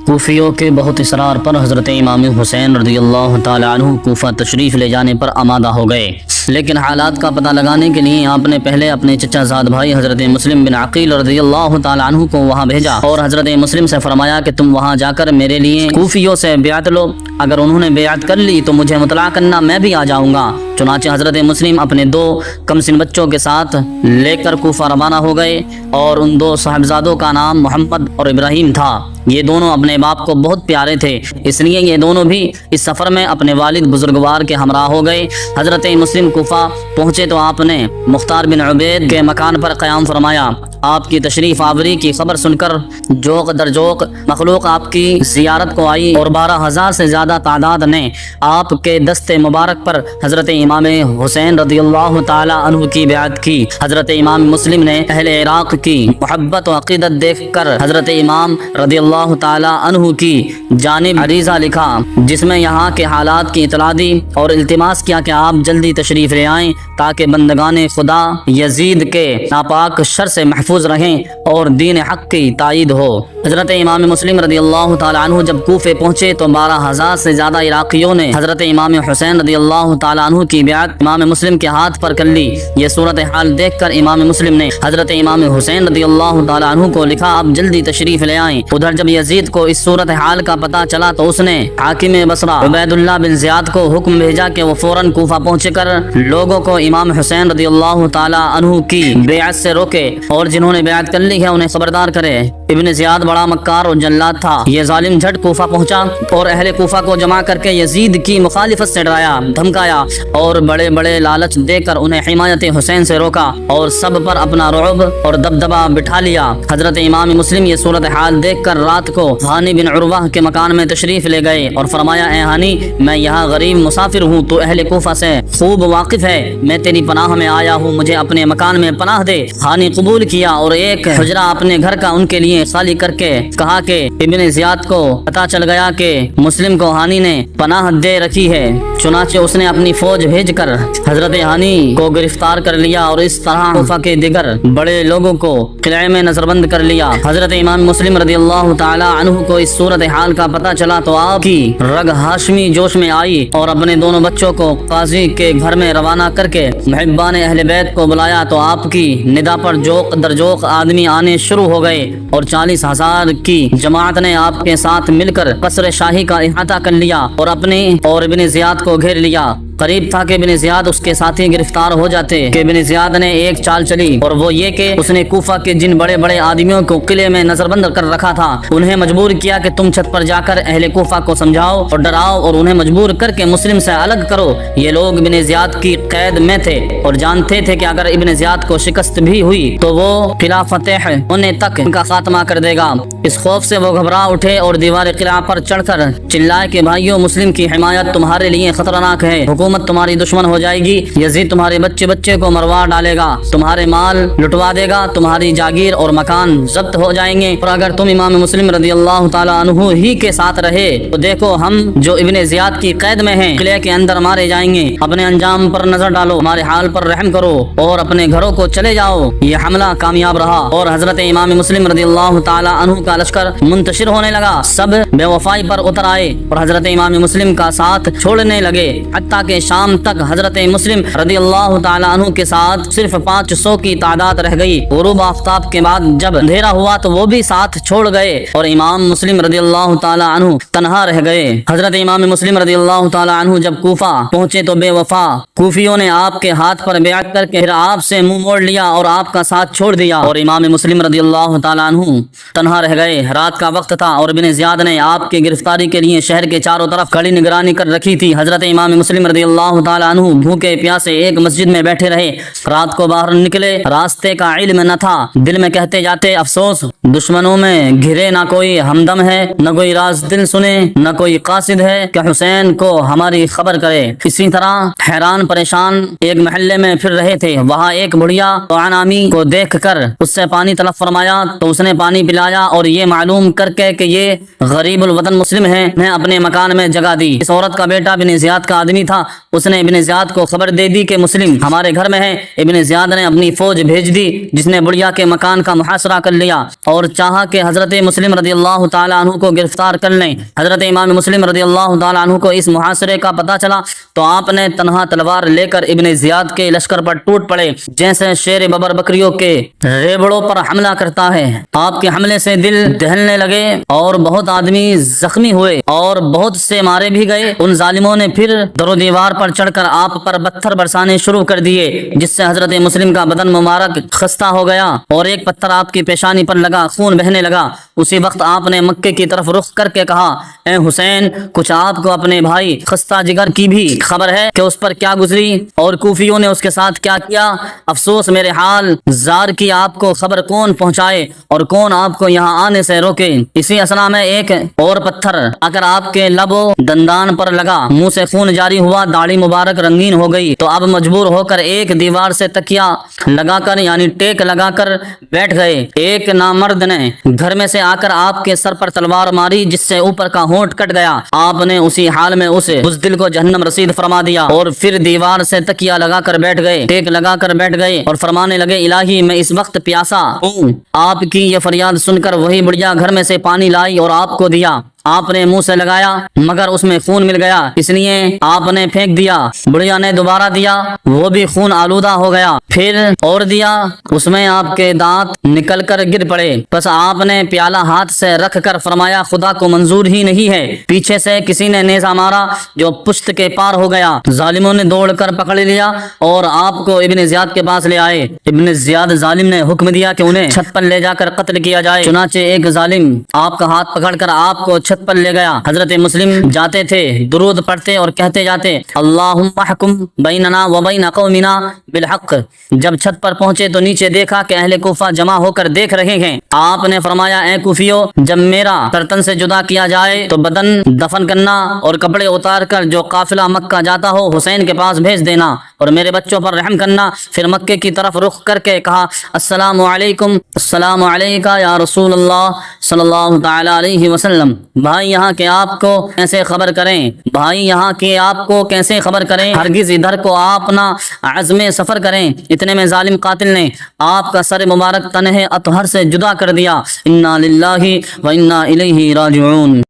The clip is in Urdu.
کوفیوں کے بہت اصرار پر حضرت امام حسین رضی اللہ تعالی عنہ کوفہ تشریف لے جانے پر آمادہ ہو گئے، لیکن حالات کا پتہ لگانے کے لیے آپ نے پہلے اپنے چچا زاد بھائی حضرت مسلم بن عقیل رضی اللہ تعالی عنہ کو وہاں بھیجا اور حضرت مسلم سے فرمایا کہ تم وہاں جا کر میرے لیے کوفیوں سے بیعت لو، اگر انہوں نے بیعت کر لی تو مجھے مطلع کرنا، میں بھی آ جاؤں گا۔ چنانچہ حضرت مسلم اپنے 2 کم سن بچوں کے ساتھ لے کر کوفہ روانہ ہو گئے، اور ان 2 صاحبزادوں کا نام محمد اور ابراہیم تھا۔ یہ دونوں اپنے باپ کو بہت پیارے تھے، اس لیے یہ دونوں بھی اس سفر میں اپنے والد بزرگوار کے ہمراہ ہو گئے۔ حضرت مسلم کوفہ پہنچے تو آپ نے مختار بن عبید کے مکان پر قیام فرمایا۔ آپ کی تشریف آوری کی خبر سن کر جوق در جوق مخلوق آپ کی زیارت کو آئی، اور 12,000 سے زیادہ تعداد نے آپ کے دست مبارک پر حضرت امام حسین رضی اللہ تعالی عنہ کی بیعت کی۔ حضرت امام مسلم نے اہل عراق کی محبت و عقیدت دیکھ کر حضرت امام رضی اللہ تعالی عنہ کی جانب عریضہ لکھا، جس میں یہاں کے حالات کی اطلاع دی اور التماس کیا کہ آپ جلدی تشریف لے آئیں تاکہ بندگان خدا یزید کے ناپاک شر سے محفوظ رہیں اور دین حق کی تائید ہو۔ حضرت امام مسلم رضی اللہ تعالی عنہ جب کوفے پہنچے تو 12,000 سے زیادہ عراقیوں نے حضرت امام حسین رضی اللہ تعالی عنہ کی بیعت امام مسلم کے ہاتھ پر کر لی۔ یہ صورتحال دیکھ کر امام مسلم نے حضرت امام حسین رضی اللہ تعالی عنہ کو لکھا، آپ جلدی تشریف لے آئیں۔ ادھر جب یزید کو اس صورتحال کا پتہ چلا تو اس نے حاکم بصرہ عبید اللہ بن زیاد کو حکم بھیجا کہ وہ فوراً کوفہ پہنچ کر لوگوں کو امام حسین رضی اللہ تعالی عنہ کی بیعت سے روکے، اور جنہوں نے بیعت کر لی ہے انہیں خبردار کرے۔ ابن زیاد بڑا مکار اور جلاد تھا، یہ ظالم جھٹ کوفہ پہنچا اور اہل کوفہ کو جمع کر کے یزید کی مخالفت سے ڈرایا، دھمکایا اور بڑے بڑے لالچ دے کر انہیں حمایت حسین سے روکا اور سب پر اپنا رعب اور دبدبہ بٹھا لیا۔ حضرت امام مسلم یہ صورتحال دیکھ کر رات کو ہانی بن عروہ کے مکان میں تشریف لے گئے اور فرمایا، اے ہانی، میں یہاں غریب مسافر ہوں، تو اہل کوفہ سے خوب واقف ہے، میں تیری پناہ میں آیا ہوں، مجھے اپنے مکان میں پناہ دے۔ ہانی قبول کیا اور ایک حجرہ اپنے گھر کا ان کے لیے خالی کر کے کہا کہ ابن زیاد کو پتہ چل گیا کہ مسلم کو ہانی نے پناہ دے رکھی ہے، چنانچہ اس نے اپنی فوج بھیج کر حضرت ہانی کو گرفتار کر لیا اور اس طرح کوفہ کے دیگر بڑے لوگوں کو قلعے میں نظر بند کر لیا۔ حضرت امام مسلم رضی اللہ تعالی عنہ کو اس صورتحال کا پتہ چلا تو آپ کی رگ ہاشمی جوش میں آئی اور اپنے دونوں بچوں کو قاضی کے گھر میں روانہ کر کے محبان اہل بیت کو بلایا تو آپ کی ندا پر جوق در جوق آدمی آنے شروع ہو گئے اور 40,000 کی جماعت نے آپ کے ساتھ مل کر قصر شاہی کا احاطہ کر لیا اور اپنے اور ابن زیاد کو گھیر لیا۔ قریب تھا کہ ابن زیاد اس کے ساتھی گرفتار ہو جاتے کہ ابن زیاد نے ایک چال چلی، اور وہ یہ کہ اس نے کوفہ کے جن بڑے بڑے آدمیوں کو قلعے میں نظر بند کر رکھا تھا انہیں مجبور کیا کہ تم چھت پر جا کر اہل کوفہ کو سمجھاؤ اور ڈراؤ اور انہیں مجبور کر کے مسلم سے الگ کرو۔ یہ لوگ ابن زیاد کی قید میں تھے اور جانتے تھے کہ اگر ابن زیاد کو شکست بھی ہوئی تو وہ قلعہ فتح ہونے تک ان کا خاتمہ کر دے گا۔ اس خوف سے وہ گھبرا اٹھے اور دیوار قلعہ پر چڑھ کر چلائے کہ بھائیو، مسلم کی حمایت تمہارے لیے خطرناک ہے، حکومت تمہاری دشمن ہو جائے گی، یزید تمہارے بچے بچے کو مروا ڈالے گا، تمہارے مال لٹوا دے گا، تمہاری جاگیر اور مکان ضبط ہو جائیں گے، اور اگر تم امام مسلم رضی اللہ تعالی عنہ ہی کے ساتھ رہے تو دیکھو ہم جو ابن زیاد کی قید میں ہیں قلعے کے اندر مارے جائیں گے۔ اپنے انجام پر نظر ڈالو، ہمارے حال پر رحم کرو اور اپنے گھروں کو چلے جاؤ۔ یہ حملہ کامیاب رہا اور حضرت امام مسلم رضی اللہ تعالی عنہ کا لشکر منتشر ہونے لگا، سب بے وفائی پر اتر آئے اور حضرت امام مسلم کا ساتھ چھوڑنے لگے، حتیٰ کہ شام تک حضرت مسلم رضی اللہ تعالی عنہ کے ساتھ صرف 500 کی تعداد رہ گئی۔ غروب آفتاب کے بعد جب اندھیرا ہوا تو وہ بھی ساتھ چھوڑ گئے اور امام مسلم رضی اللہ تعالی عنہ تنہا رہ گئے۔ حضرت امام مسلم رضی اللہ تعالی عنہ جب کوفہ پہنچے تو بے وفا کوفیوں نے آپ کے ہاتھ پر بیعت کر کے پھر آپ سے منہ موڑ لیا اور آپ کا ساتھ چھوڑ دیا، اور امام مسلم رضی اللہ تعالی عنہ تنہا رہ گئے۔ رات کا وقت تھا اور ابن زیاد نے آپ کی گرفتاری کے لیے شہر کے چاروں طرف کڑی نگرانی کر رکھی تھی۔ حضرت امام مسلم رضی اللہ تعالی عنہ بھوکے پیاسے ایک مسجد میں بیٹھے رہے، رات کو باہر نکلے، راستے کا علم نہ تھا، دل میں کہتے جاتے افسوس، دشمنوں میں گھرے نہ کوئی ہمدم ہے، نہ کوئی راز دل سنے، نہ کوئی قاصد ہے کہ حسین کو ہماری خبر کرے۔ اسی طرح حیران پریشان ایک محلے میں پھر رہے تھے، وہاں ایک بڑھیا نامی کو دیکھ کر اس سے پانی طلب فرمایا تو اس نے پانی پلایا اور یہ معلوم کر کے کہ یہ غریب الوطن مسلم ہے، میں اپنے مکان میں جگہ دی۔ اس عورت کا بیٹا بن زیاد کا آدمی تھا، اس نے ابن زیاد کو خبر دے دی کہ مسلم ہمارے گھر میں ہے۔ ابن زیاد نے اپنی فوج بھیج دی جس نے بڑھیا کے مکان کا محاصرہ کر لیا اور چاہا کہ حضرت مسلم رضی اللہ تعالیٰ عنہ کو گرفتار کر لیں۔ حضرت امام مسلم رضی اللہ تعالیٰ عنہ کو اس محاصرے کا پتہ چلا تو آپ نے تنہا تلوار لے کر ابن زیاد کے لشکر پر ٹوٹ پڑے جیسے شیر ببر بکریوں کے ریبڑوں پر حملہ کرتا ہے۔ آپ کے حملے سے دل دہلنے لگے اور بہت آدمی زخمی ہوئے اور بہت سے مارے بھی گئے۔ ان ظالموں نے پھر در و دیوار پر چڑھ کر آپ پر پتھر برسانے شروع کر دیے جس سے حضرت مسلم کا بدن مبارک خستہ ہو گیا اور ایک پتھر آپ کی پیشانی پر لگا، خون بہنے لگا۔ اسی وقت آپ نے مکے کی طرف رخ کر کے کہا، اے حسین، کچھ آپ کو اپنے بھائی خستہ جگر کی بھی خبر ہے کہ اس پر کیا گزری اور کوفیوں نے اس کے ساتھ کیا کیا؟ افسوس میرے حال زار کی آپ کو خبر کون پہنچائے اور کون آپ کو یہاں آنے سے روکے۔ اسی اثنا میں ایک اور پتھر آ کر آپ کے لب و دندان پر لگا، منہ سے خون جاری ہوا، داڑھی مبارک رنگین ہو گئی تو اب مجبور ہو کر ایک دیوار سے تکیا لگا کر یعنی ٹیک لگا کر بیٹھ گئے۔ ایک نامرد نے گھر میں سے آ کر آپ کے سر پر تلوار ماری جس سے اوپر کا ہونٹ کٹ گیا۔ آپ نے اسی حال میں اسے بزدل کو جہنم رسید فرما دیا اور پھر دیوار سے تکیا لگا کر بیٹھ گئے، ٹیک لگا کر بیٹھ گئے اور فرمانے لگے، الہی میں اس وقت پیاسا ہوں۔ آپ کی یہ فریاد سن کر وہی بڑھیا گھر میں سے پانی لائی اور آپ کو دیا۔ آپ نے منہ سے لگایا مگر اس میں خون مل گیا، اس لیے آپ نے پھینک دیا۔ بڑھیا نے دوبارہ دیا، وہ بھی خون آلودہ ہو گیا۔ پھر اور دیا، اس میں آپ کے دانت نکل کر گر پڑے۔ بس آپ نے پیالہ ہاتھ سے رکھ کر فرمایا، خدا کو منظور ہی نہیں ہے۔ پیچھے سے کسی نے نیزہ مارا جو پشت کے پار ہو گیا۔ ظالموں نے دوڑ کر پکڑ لیا اور آپ کو ابن زیاد کے پاس لے آئے۔ ابن زیاد ظالم نے حکم دیا کہ انہیں چھت پر لے جا کر قتل کیا جائے۔ چنانچہ ایک ظالم آپ کا ہاتھ پکڑ کر آپ کو چھت پر لے گیا۔ حضرت مسلم جاتے تھے، درود پڑھتے اور کہتے جاتے، اللہم احکم بیننا و بین قومنا بالحق۔ جب چھت پر پہنچے تو نیچے دیکھا کہ اہل کوفہ جمع ہو کر دیکھ رہے ہیں۔ آپ نے فرمایا، اے کوفیو، جب میرا ترتن سے جدا کیا جائے تو بدن دفن کرنا اور کپڑے اتار کر جو قافلہ مکہ جاتا ہو حسین کے پاس بھیج دینا اور میرے بچوں پر رحم کرنا۔ پھر مکے کی طرف رخ کر کے کہا، السلام علیکم، السلام علیکہ یا رسول اللہ صلی اللہ تعالی علیہ وسلم۔ بھائی یہاں کے آپ کو کیسے خبر کریں؟ بھائی یہاں کے آپ کو کیسے خبر کریں؟ ہرگز ادھر کو آپ نہ عزم سفر کریں۔ اتنے میں ظالم قاتل نے آپ کا سر مبارک تنہ اطہر سے جدا کر دیا۔ انا للہ و انا الیہ راجعون۔